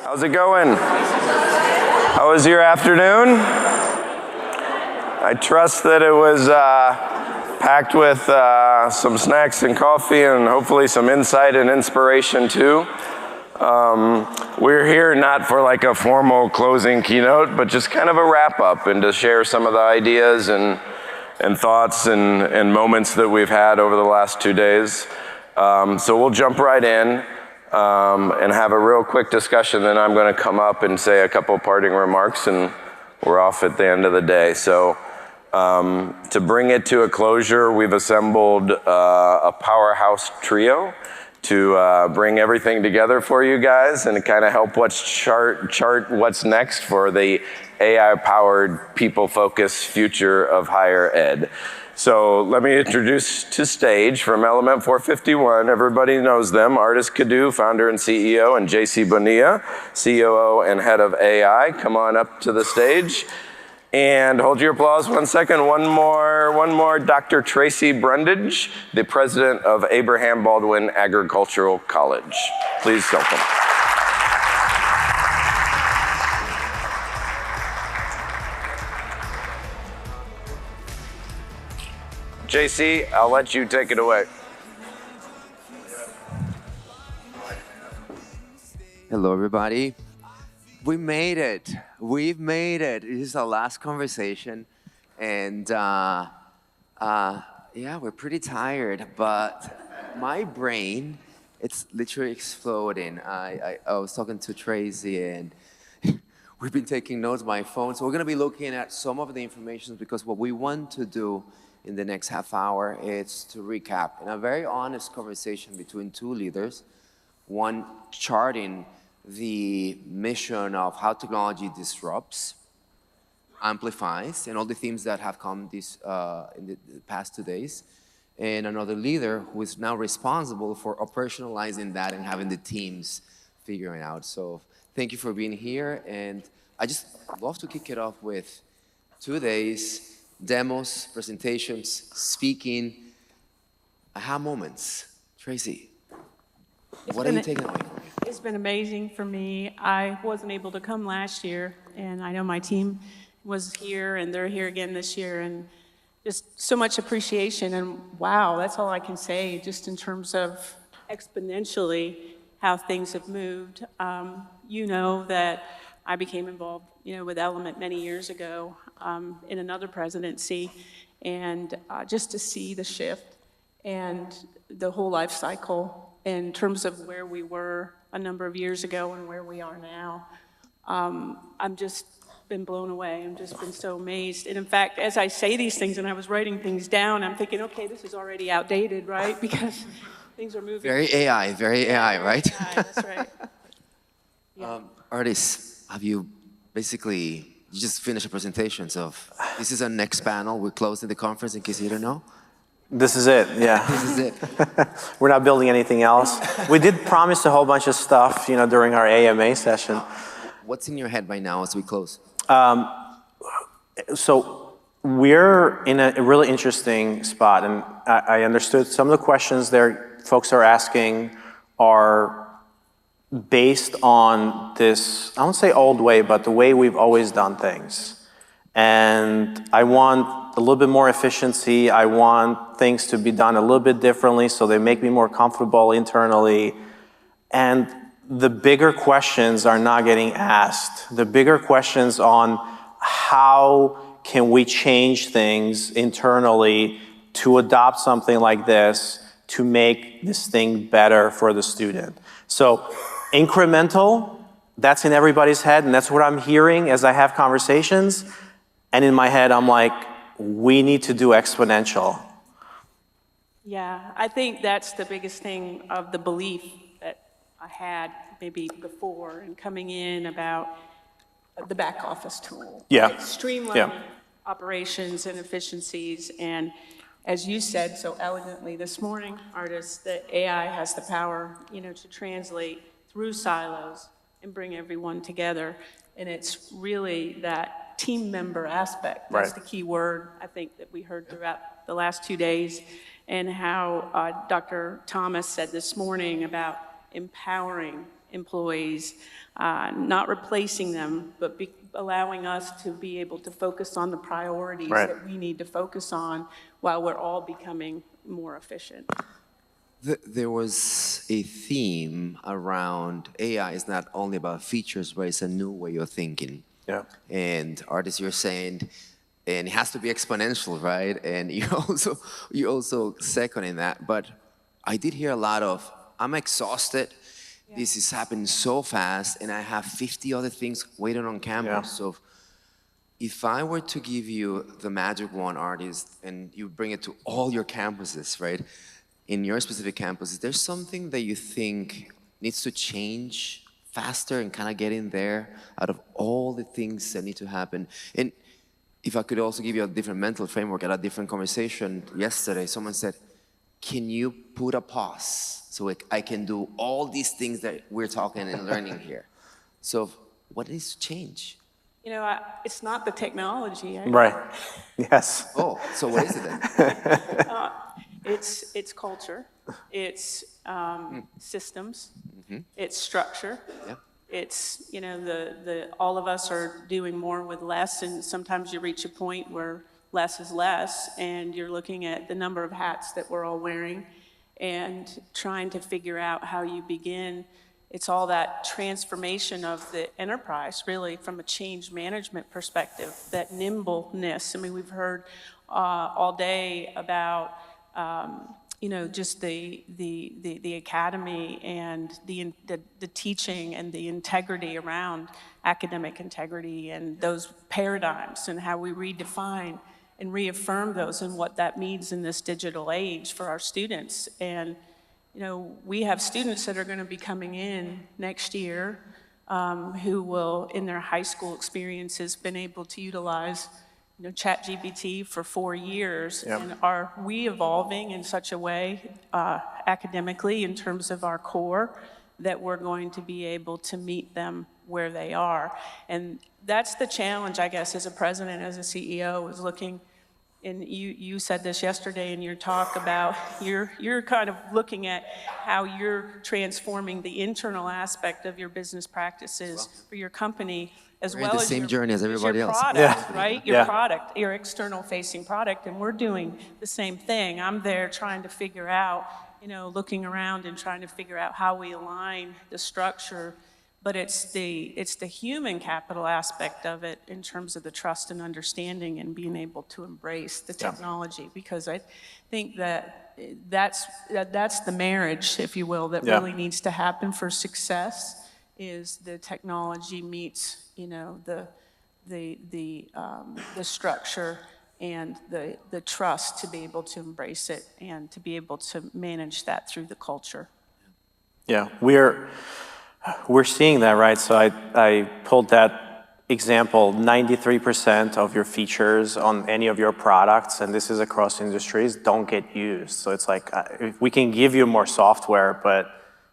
How's it going? How was your afternoon? I trust that it was packed with some snacks and coffee and hopefully some insight and inspiration too. We're here not for like a formal closing keynote, but just kind of a wrap up and to share some of the ideas and thoughts and moments that we've had over the last 2 days. So we'll jump right in and have a real quick discussion. Then I'm going to come up and say a couple parting remarks and we're off at the end of the day. So to bring it to a closure, we've assembled a powerhouse trio to bring everything together for you guys and kind of help chart what's next for the AI-powered, people-focused future of higher ed. So let me introduce to stage from Element 451, everybody knows them, Ardis Kadiu, founder and CEO, and JC Bonilla, COO and head of AI. Come on up to the stage. And hold your applause 1 second. One more, Dr. Tracy Brundage, the president of Abraham Baldwin Agricultural College. Please welcome. JC, I'll let you take it away. Hello, everybody. We made it. We've made it. This is our last conversation. And yeah, we're pretty tired, but my brain, it's literally exploding. I was talking to Tracy and we've been taking notes on my phone. So we're going to be looking at some of the information because what we want to do in the next half hour is to recap in a very honest conversation between two leaders, one charting the mission of how technology disrupts, amplifies, and all the themes that have come in the past 2 days, and another leader who is now responsible for operationalizing that and having the teams figuring out. So thank you for being here, and I just love to kick it off with 2 days, demos, presentations, speaking, aha moments. Tracy, what are you taking away? It's been amazing for me. I wasn't able to come last year, and I know my team was here, and they're here again this year, and just so much appreciation, and wow, that's all I can say, just in terms of exponentially how things have moved. You know that I became involved, with Element many years ago in another presidency, and just to see the shift and the whole life cycle in terms of where we were a number of years ago and where we are now. I'm just been blown away. I've just been so amazed. And in fact, as I say these things and I was writing things down, I'm thinking, okay, this is already outdated, right? Because things are moving. Very AI, right? AI, that's right. Yeah. Ardis, you just finished a presentation, so this is our next panel. We're closing the conference in case you don't know. This is it, yeah. This is it. We're not building anything else. We did promise a whole bunch of stuff, during our AMA session. What's in your head right now as we close? So we're in a really interesting spot, and I understood some of the questions folks are asking are based on this, I won't say old way, but the way we've always done things. And I want a little bit more efficiency. I want things to be done a little bit differently so they make me more comfortable internally. And the bigger questions are not getting asked. The bigger questions on how can we change things internally to adopt something like this to make this thing better for the student. So incremental, that's in everybody's head, and that's what I'm hearing as I have conversations. And in my head, I'm like, we need to do exponential. Yeah, I think that's the biggest thing of the belief that I had maybe before and coming in about the back office tool. Yeah. Streamlining operations and efficiencies. And as you said so elegantly this morning, Ardis, that AI has the power, to translate through silos and bring everyone together. And it's really that team member aspect. That's the key word, I think, that we heard throughout the last 2 days, and how Dr. Thomas said this morning about empowering employees, not replacing them, but allowing us to be able to focus on the priorities that we need to focus on while we're all becoming more efficient. There was a theme around AI is not only about features, but it's a new way of thinking. Yeah. And Ardis, you're saying, and it has to be exponential, right? And you also seconding that. But I did hear a lot of, I'm exhausted. Yeah. This is happening so fast, and I have 50 other things waiting on campus. Yeah. So if I were to give you the magic wand, Ardis, and you bring it to all your campuses, right? In your specific campus, is there something that you think needs to change faster and kind of get in there out of all the things that need to happen? And if I could also give you a different mental framework at a different conversation yesterday, someone said, can you put a pause so I can do all these things that we're talking and learning here? So what needs to change? You know, it's not the technology. Right. Yes. Oh, so what is it then? It's culture, it's systems, it's structure. Yeah. It's, you know, all of us are doing more with less, and sometimes you reach a point where less is less, and you're looking at the number of hats that we're all wearing and trying to figure out how you begin. It's all that transformation of the enterprise, really, from a change management perspective, that nimbleness. I mean, we've heard all day about you know, just the academy and the teaching and the integrity around academic integrity and those paradigms and how we redefine and reaffirm those and what that means in this digital age for our students. And, you know, we have students that are going to be coming in next year who will, in their high school experiences, been able to utilize ChatGPT for 4 years. Yep. And are we evolving in such a way academically in terms of our core that we're going to be able to meet them where they are? And that's the challenge, I guess, as a president, as a CEO, is looking, and you said this yesterday in your talk about you're kind of looking at how you're transforming the internal aspect of your business practices for your company, as well as the same journey as everybody else. Product, right? Your product, your external facing product, and we're doing the same thing. I'm there trying to figure out, looking around and trying to figure out how we align the structure, but it's the human capital aspect of it in terms of the trust and understanding and being able to embrace the technology, because I think that's the marriage, if you will, that really needs to happen for success. Is the technology meets, the structure and the trust to be able to embrace it and to be able to manage that through the culture. Yeah, we're seeing that, right? So I pulled that example, 93% of your features on any of your products, and this is across industries, don't get used. So it's like, if we can give you more software, but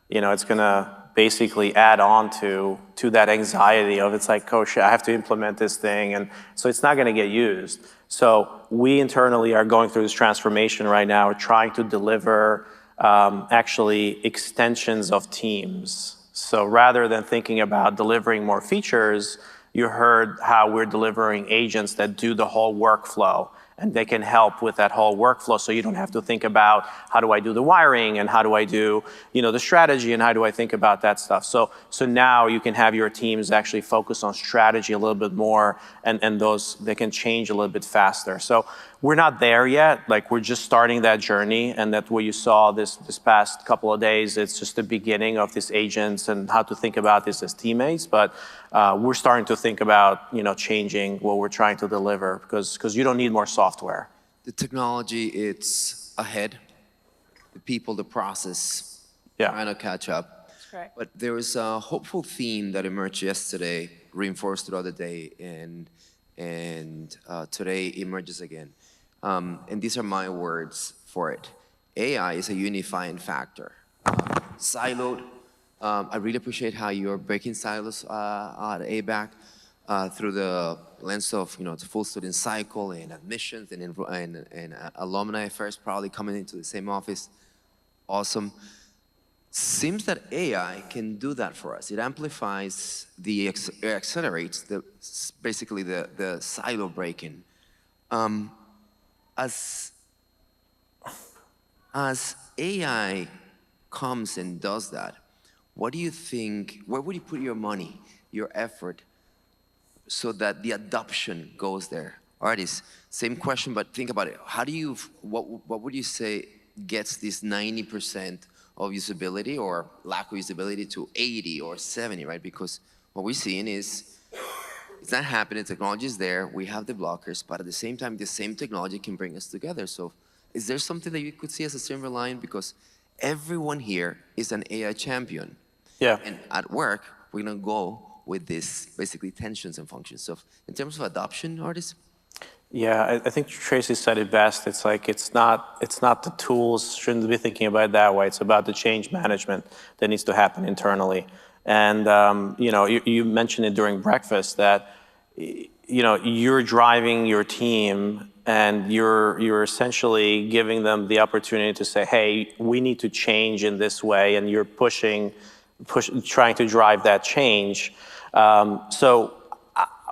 it's gonna basically add on to that anxiety of, it's like, oh shit, I have to implement this thing, and so it's not gonna get used. So we internally are going through this transformation right now. We're trying to deliver actually extensions of teams. So rather than thinking about delivering more features, you heard how we're delivering agents that do the whole workflow, and they can help with that whole workflow, so you don't have to think about how do I do the wiring and how do I do the strategy and how do I think about that stuff. So now you can have your teams actually focus on strategy a little bit more, and those, they can change a little bit faster. So we're not there yet, like we're just starting that journey, and that what you saw this past couple of days, it's just the beginning of these agents and how to think about this as teammates. But we're starting to think about changing what we're trying to deliver, because you don't need more software. The technology, it's ahead. The people, the process, trying to catch up. That's correct. But there was a hopeful theme that emerged yesterday, reinforced throughout the day, and today emerges again. And these are my words for it. AI is a unifying factor. Siloed. I really appreciate how you're breaking silos at ABAC through the lens of the full student cycle and admissions and alumni affairs probably coming into the same office. Awesome. seems that AI can do that for us. It amplifies it accelerates basically the silo breaking. As AI comes and does that, what do you think, where would you put your money, your effort, so that the adoption goes there? Ardis, same question, but think about it. What would you say gets this 90% of usability or lack of usability to 80 or 70, right? Because what we're seeing is it's not happening, technology is there, we have the blockers, but at the same time, the same technology can bring us together. So is there something that you could see as a silver line? Because everyone here is an AI champion. Yeah. And at work, we're gonna go with this basically tensions and functions. So in terms of adoption, Ardis? Yeah, I think Tracy said it best. It's like, it's not the tools, shouldn't be thinking about it that way. It's about the change management that needs to happen internally. And, you know, you mentioned it during breakfast that, you know, you're driving your team and you're essentially giving them the opportunity to say, hey, we need to change in this way, and you're trying to drive that change. So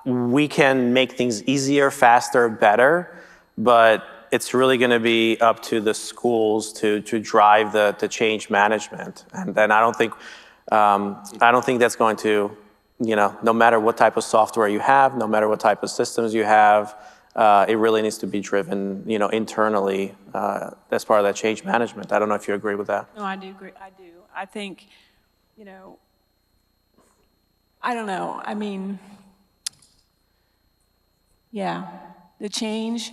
we can make things easier, faster, better, but it's really going to be up to the schools to drive the change management. And then I don't think that's going to, you know, no matter what type of software you have, no matter what type of systems you have, it really needs to be driven, you know, internally as part of that change management. I don't know if you agree with that. No, I do agree. I do. I think, you know, I don't know. I mean, yeah, the change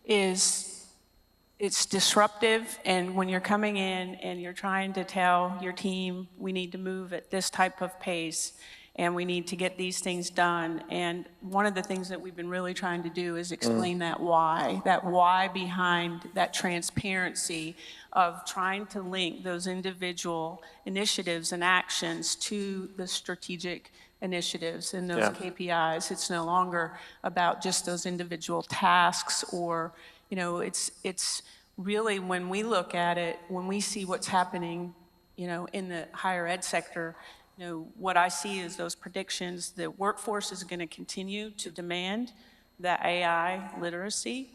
it's disruptive, and when you're coming in and you're trying to tell your team, we need to move at this type of pace, and we need to get these things done. And one of the things that we've been really trying to do is explain that why behind that transparency of trying to link those individual initiatives and actions to the strategic initiatives and those KPIs. It's no longer about just those individual tasks, or, you know, it's really, when we look at it, when we see what's happening, you know, in the higher ed sector, you know, what I see is those predictions. The workforce is going to continue to demand that AI literacy,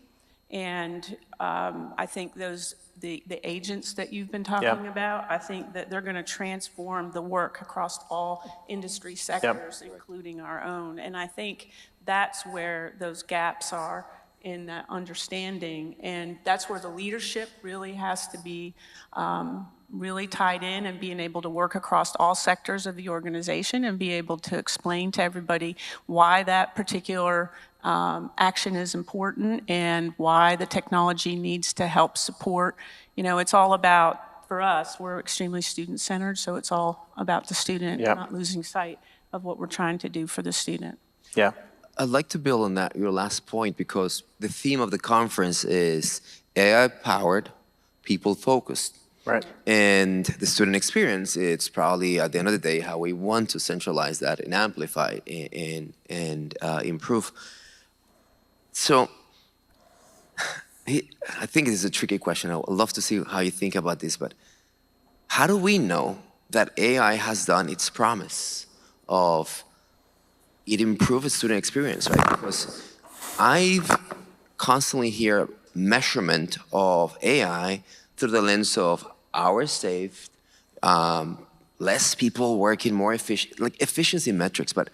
and I think the agents that you've been talking about, I think that they're going to transform the work across all industry sectors, including our own. And I think that's where those gaps are in that understanding, and that's where the leadership really has to be really tied in, and being able to work across all sectors of the organization and be able to explain to everybody why that particular action is important and why the technology needs to help support. You know, it's all about, for us, we're extremely student-centered, so it's all about the student, not losing sight of what we're trying to do for the student. Yeah. I'd like to build on that, your last point, because the theme of the conference is AI-powered, people-focused. Right. And the student experience, it's probably, at the end of the day, how we want to centralize that and amplify and improve. So I think this is a tricky question. I would love to see how you think about this, but how do we know that AI has done its promise of it improves student experience, right? Because I've constantly hear measurement of AI through the lens of hours saved, less people working more efficient, like efficiency metrics. But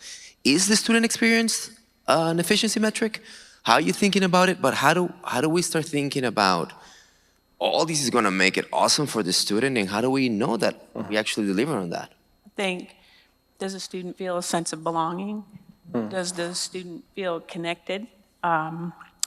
is the student experience an efficiency metric? How are you thinking about it? But how do we start thinking about all this is going to make it awesome for the student, and how do we know that we actually deliver on that? I think, does the student feel a sense of belonging? Does the student feel connected?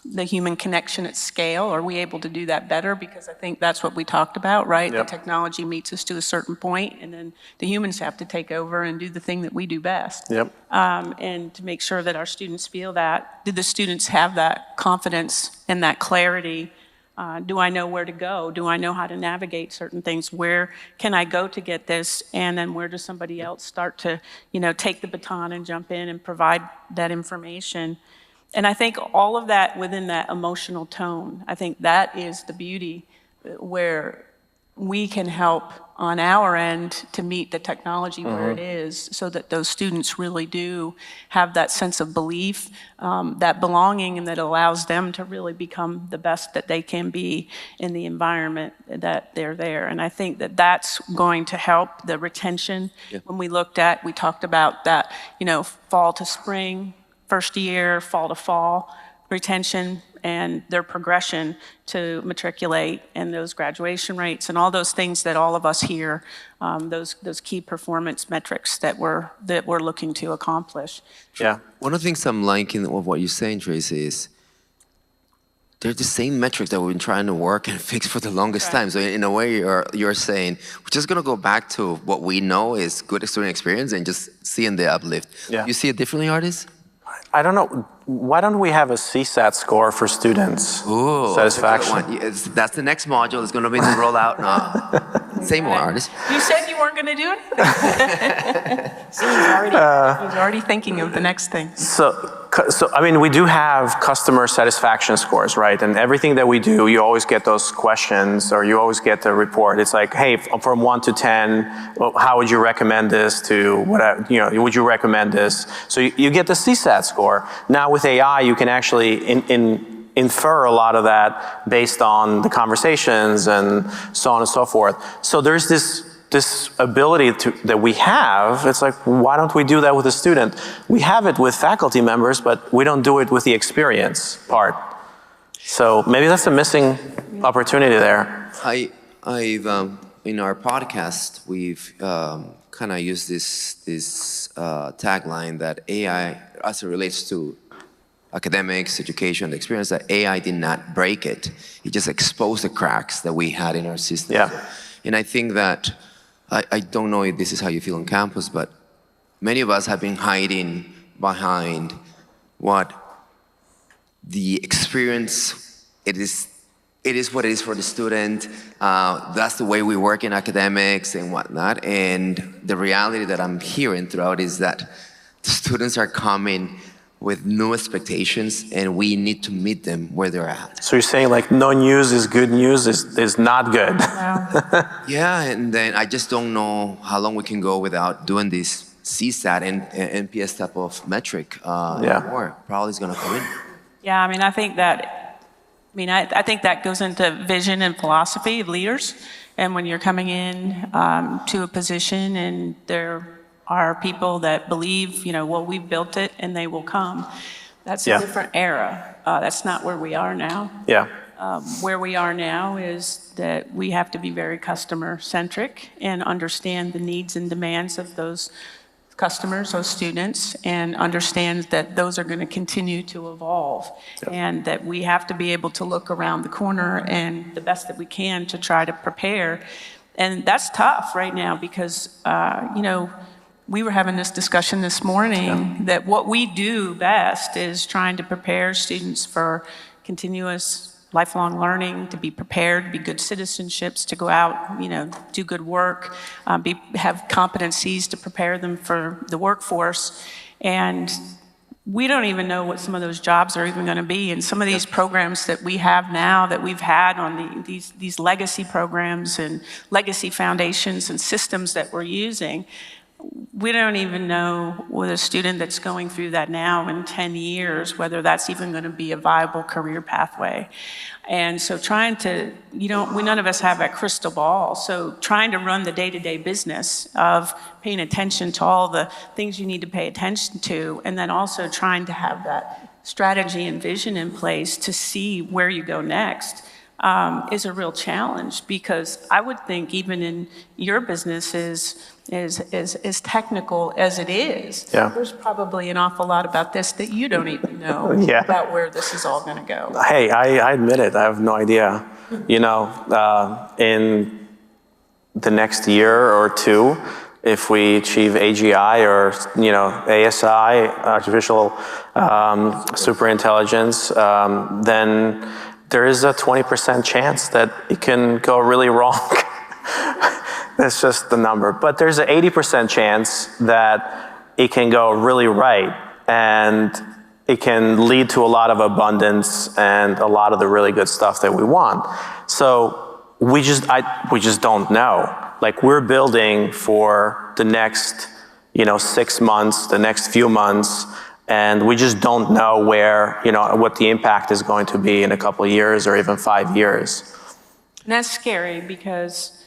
The human connection at scale, are we able to do that better? Because I think that's what we talked about, right? The technology meets us to a certain point, and then the humans have to take over and do the thing that we do best. And to make sure that our students feel that. Do the students have that confidence and that clarity? Do I know where to go? Do I know how to navigate certain things? Where can I go to get this? And then where does somebody else start to, you know, take the baton and jump in and provide that information? And I think all of that within that emotional tone, I think that is the beauty, where we can help on our end to meet the technology where it is, so that those students really do have that sense of belief, that belonging, and that allows them to really become the best that they can be in the environment that they're there. And I think that that's going to help the retention. When we talked about that, fall to spring, first year, fall to fall retention, and their progression to matriculate, and those graduation rates, and all those things that all of us here, those key performance metrics that we're looking to accomplish. Yeah. One of the things I'm liking of what you're saying, Tracy, is they're the same metrics that we've been trying to work and fix for the longest time. So in a way, you're saying we're just gonna go back to what we know is good student experience and just seeing the uplift. Yeah. You see it differently, Ardis? I don't know. Why don't we have a CSAT score for students? Ooh, satisfaction. That's the next module. It's going to be the rollout. Say more, Ardis. You said you weren't going to do anything. So he's already thinking of the next thing. So I mean, we do have customer satisfaction scores, right? And everything that we do, you always get those questions, or you always get the report. It's like, hey, from 1 to 10, well, how would you recommend this to whatever, would you recommend this? So you get the CSAT score. Now with AI, you can actually infer a lot of that based on the conversations and so on and so forth. So there's this ability that we have. It's like, why don't we do that with a student? We have it with faculty members, but we don't do it with the experience part. So maybe that's a missing opportunity there. I've in our podcast, we've kind of used this tagline that AI, as it relates to academics, education, the experience, that AI did not break it. It just exposed the cracks that we had in our system. Yeah. And I think that, I don't know if this is how you feel on campus, but many of us have been hiding behind what the experience, it is what it is for the student. That's the way we work in academics and whatnot. And the reality that I'm hearing throughout is that the students are coming with new expectations, and we need to meet them where they're at. So you're saying like no news is good news is not good. Wow. Yeah, and then I just don't know how long we can go without doing this CSAT and NPS type of metric anymore. Probably is gonna come in. Yeah, I think that goes into vision and philosophy of leaders. And when you're coming in to a position and there are people that believe, well, we've built it and they will come. That's a different era. That's not where we are now. Yeah. Where we are now is that we have to be very customer-centric and understand the needs and demands of those customers, those students, and understand that those are going to continue to evolve, and that we have to be able to look around the corner and the best that we can to try to prepare. And that's tough right now because, we were having this discussion this morning that what we do best is trying to prepare students for continuous lifelong learning, to be prepared, to be good citizenships, to go out, do good work, have competencies to prepare them for the workforce. And we don't even know what some of those jobs are even going to be. And some of these programs that we have now, that we've had on these legacy programs and legacy foundations and systems that we're using, we don't even know with a student that's going through that now in 10 years, whether that's even going to be a viable career pathway. And so trying to, none of us have that crystal ball. So trying to run the day-to-day business of paying attention to all the things you need to pay attention to, and then also trying to have that strategy and vision in place to see where you go next, is a real challenge. Because I would think even in your business as technical as it is, there's probably an awful lot about this that you don't even know about where this is all going to go. Hey, I admit it. I have no idea. In the next year or two, if we achieve AGI or ASI, artificial superintelligence, then there is a 20% chance that it can go really wrong. That's just the number. But there's an 80% chance that it can go really right, and it can lead to a lot of abundance and a lot of the really good stuff that we want. So we just don't know. Like, we're building for the next, 6 months, the next few months, and we just don't know where, what the impact is going to be in a couple of years or even 5 years. And that's scary because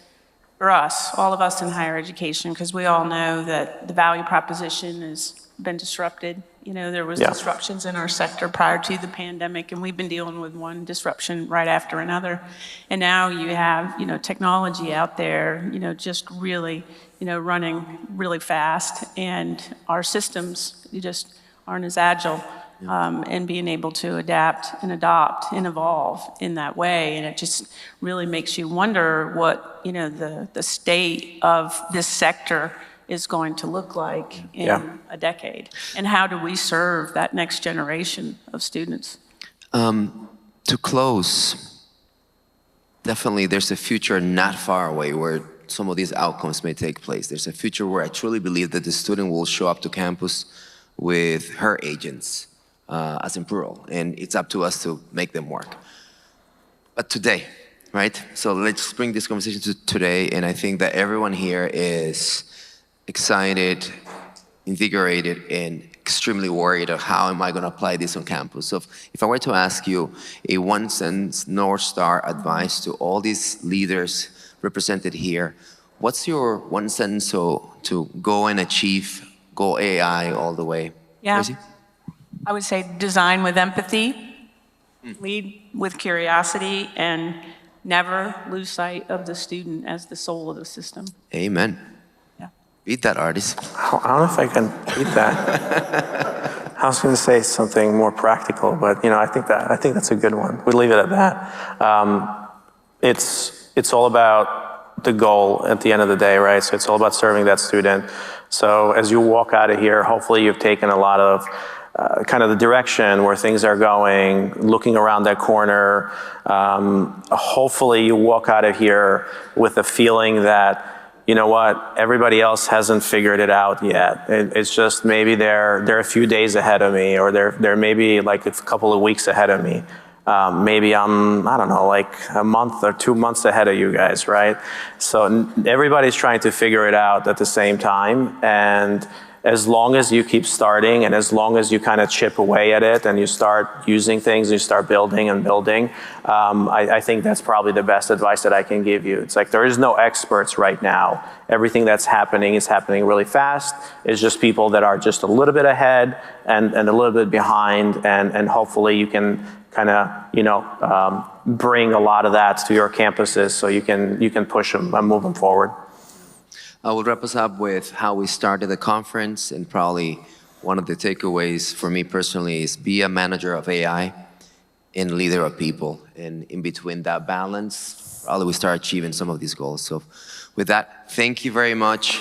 for us, all of us in higher education, because we all know that the value proposition has been disrupted. There was disruptions in our sector prior to the pandemic, and we've been dealing with one disruption right after another. And now you have, technology out there, just really, running really fast, and our systems just aren't as agile, and being able to adapt and adopt and evolve in that way. And it just really makes you wonder what, the state of this sector is going to look like in a decade. And how do we serve that next generation of students? To close, definitely there's a future not far away where some of these outcomes may take place. There's a future where I truly believe that the student will show up to campus with her agents, as in plural, and it's up to us to make them work. But today, right? So let's bring this conversation to today, and I think that everyone here is excited, invigorated, and extremely worried of how am I going to apply this on campus. So if I were to ask you a one-sentence North Star advice to all these leaders represented here, what's your one sentence to go and achieve, go AI all the way? Yeah, Tracy? I would say design with empathy, lead with curiosity, and never lose sight of the student as the soul of the system. Amen. Yeah. Beat that, Ardis. I don't know if I can beat that. I was going to say something more practical, but I think that's a good one. We'll leave it at that. It's all about the goal at the end of the day, right? So it's all about serving that student. So as you walk out of here, hopefully you've taken a lot of kind of the direction where things are going, looking around that corner. Hopefully you walk out of here with a feeling that, you know what, everybody else hasn't figured it out yet. It's just maybe they're a few days ahead of me, or they're maybe like a couple of weeks ahead of me. Maybe I'm, I don't know, like a month or 2 months ahead of you guys, right? So everybody's trying to figure it out at the same time, and as long as you keep starting and as long as you kind of chip away at it and you start using things, you start building and building, I think that's probably the best advice that I can give you. It's like there is no experts right now. Everything that's happening is happening really fast. It's just people that are just a little bit ahead and a little bit behind, and hopefully you can kind of, bring a lot of that to your campuses so you can push them and move them forward. I will wrap us up with how we started the conference, and probably one of the takeaways for me personally is be a manager of AI and leader of people. And in between that balance, probably we start achieving some of these goals. So with that, thank you very much.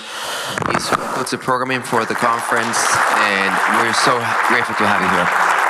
This concludes the programming for the conference, and we're so grateful to have you here.